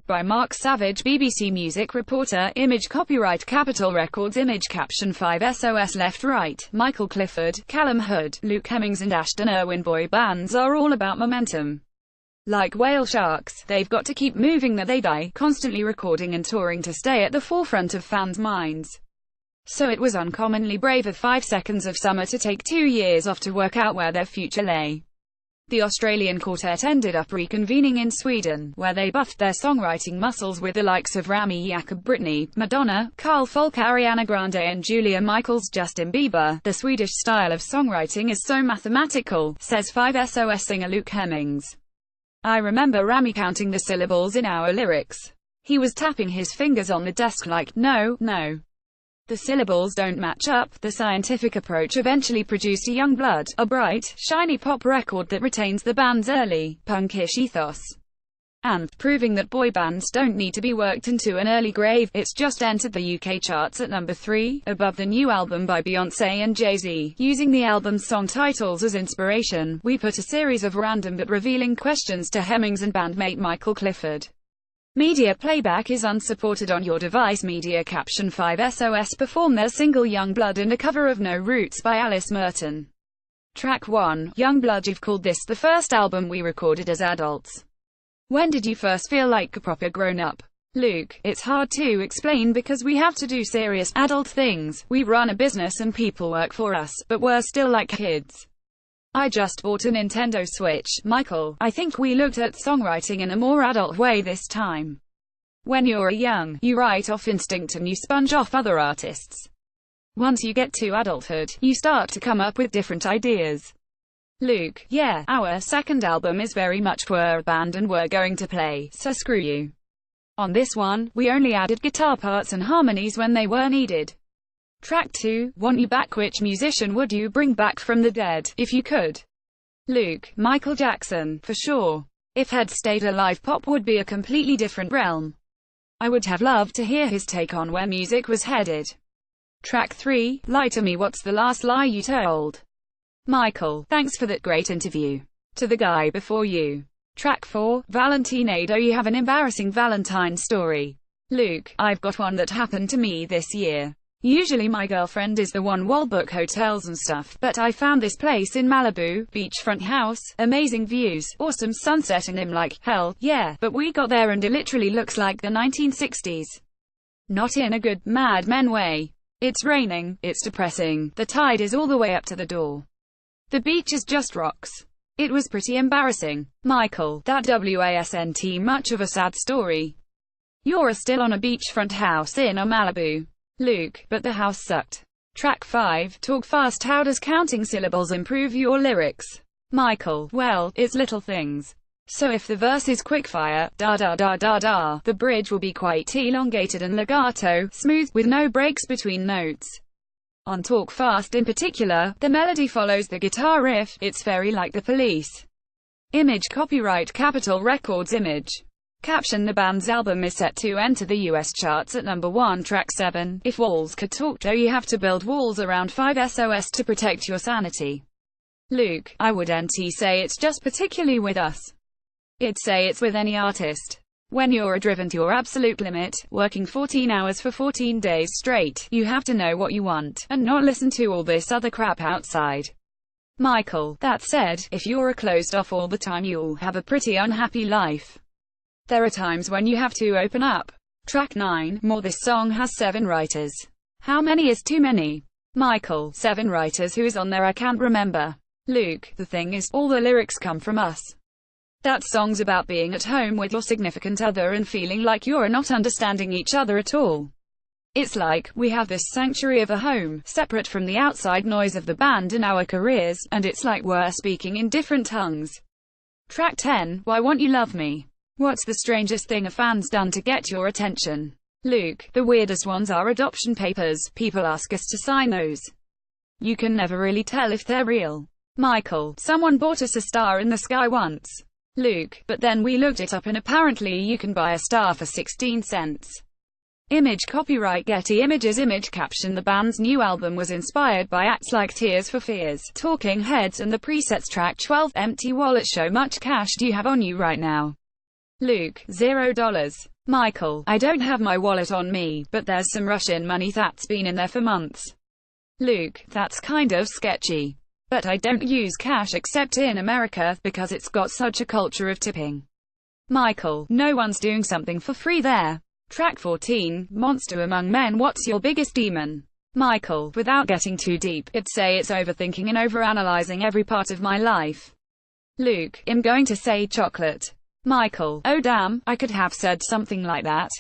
by Mark Savage, BBC Music reporter. Image copyright Capitol Records. Image caption 5 SOS Left Right, Michael Clifford, Callum Hood, Luke Hemmings and Ashton Irwin. Boy bands are all about momentum. Like whale sharks, they've got to keep moving that they die, constantly recording and touring to stay at the forefront of fans' minds. So it was uncommonly brave of 5 Seconds of Summer to take 2 years off to work out where their future lay. The Australian quartet ended up reconvening in Sweden, where they buffed their songwriting muscles with the likes of Rami Jacob, Britney, Madonna, Carl Falk, Ariana Grande and Julia Michaels. Justin Bieber. The Swedish style of songwriting is so mathematical, says 5 SOS singer Luke Hemmings. I remember Rami counting the syllables in our lyrics. He was tapping his fingers on the desk like, no, no. The syllables don't match up. The scientific approach eventually produced a Young Blood, a bright, shiny pop record that retains the band's early, punkish ethos. And, proving that boy bands don't need to be worked into an early grave, it's just entered the UK charts at number 3, above the new album by Beyoncé and Jay-Z. Using the album's song titles as inspiration, we put a series of random but revealing questions to Hemmings and bandmate Michael Clifford. Media playback is unsupported on your device. Media caption 5 SOS perform their single Young Blood and a cover of No Roots by Alice Merton. Track 1, Young Blood. You've called this the first album we recorded as adults. When did you first feel like a proper grown-up? Luke, it's hard to explain because we have to do serious, adult things. We run a business and people work for us, but we're still like kids. I just bought a Nintendo Switch. Michael, I think we looked at songwriting in a more adult way this time. When you're young, you write off instinct and you sponge off other artists. Once you get to adulthood, you start to come up with different ideas. Luke, yeah, our second album is very much we're a band and we're going to play, so screw you. On this one, we only added guitar parts and harmonies when they were needed. Track 2, Want You Back. Which musician would you bring back from the dead, if you could? Luke, Michael Jackson, for sure. If he'd stayed alive, pop would be a completely different realm. I would have loved to hear his take on where music was headed. Track 3, Lie to Me. What's the last lie you told? Michael, thanks for that great interview. To the guy before you. Track 4, Valentine. Do you have an embarrassing Valentine story? Luke, I've got one that happened to me this year. Usually my girlfriend is the one who'll book hotels and stuff, but I found this place in Malibu, beachfront house, amazing views, awesome sunset, and I'm like, hell, yeah, but we got there and it literally looks like the 1960s. Not in a good, Mad Men way. It's raining, it's depressing, the tide is all the way up to the door. The beach is just rocks. It was pretty embarrassing. Michael, that wasn't much of a sad story. You're still on a beachfront house in a Malibu. Luke, but the house sucked. Track 5, Talk Fast. How does counting syllables improve your lyrics? Michael, well, it's little things. So if the verse is quickfire, da da da da da, the bridge will be quite elongated and legato, smooth, with no breaks between notes. On Talk Fast in particular, the melody follows the guitar riff. It's very like The Police. Image copyright Capitol Records. Image caption, the band's album is set to enter the US charts at number 1. Track 7, If Walls Could Talk. Do you have to build walls around 5 SOS to protect your sanity? Luke, I wouldn't say it's just particularly with us. I'd say it's with any artist. When you're driven to your absolute limit, working 14 hours for 14 days straight, you have to know what you want, and not listen to all this other crap outside. Michael, that said, if you're closed off all the time, you'll have a pretty unhappy life. There are times when you have to open up. Track 9, More. This song has 7 writers. How many is too many? Michael, 7 writers. Who is on there? I can't remember. Luke, the thing is, all the lyrics come from us. That song's about being at home with your significant other and feeling like you're not understanding each other at all. It's like, we have this sanctuary of a home, separate from the outside noise of the band and our careers, and it's like we're speaking in different tongues. Track 10, Why Won't You Love Me? What's the strangest thing a fan's done to get your attention? Luke, the weirdest ones are adoption papers. People ask us to sign those. You can never really tell if they're real. Michael, someone bought us a star in the sky once. Luke, but then we looked it up and apparently you can buy a star for 16 cents. Image copyright Getty Images. Image caption, the band's new album was inspired by acts like Tears for Fears, Talking Heads and the Presets. Track 12, Empty Wallet. Show much cash do you have on you right now? Luke, $0. Michael, I don't have my wallet on me, but there's some Russian money that's been in there for months. Luke, that's kind of sketchy. But I don't use cash except in America, because it's got such a culture of tipping. Michael, no one's doing something for free there. Track 14, Monster Among Men. What's your biggest demon? Michael, without getting too deep, I'd say it's overthinking and overanalyzing every part of my life. Luke, I'm going to say chocolate. Michael, oh damn, I could have said something like that.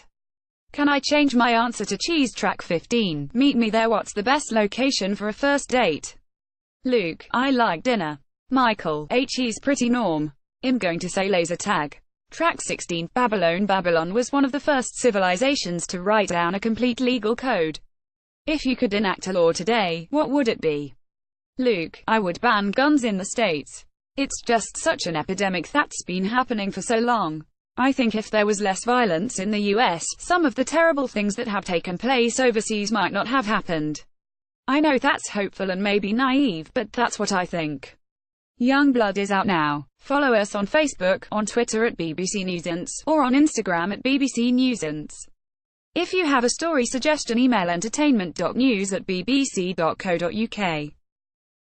Can I change my answer to cheese? Track 15, meet me there. What's the best location for a first date? Luke, I like dinner. Michael, cheese pretty norm. I'm going to say laser tag. Track 16, Babylon. Babylon was one of the first civilizations to write down a complete legal code. If you could enact a law today, what would it be? Luke, I would ban guns in the States. It's just such an epidemic that's been happening for so long. I think if there was less violence in the US, some of the terrible things that have taken place overseas might not have happened. I know that's hopeful and maybe naive, but that's what I think. Youngblood is out now. Follow us on Facebook, on Twitter at BBC Newsance, or on Instagram at BBC Newsance. If you have a story suggestion, email entertainment.news@bbc.co.uk.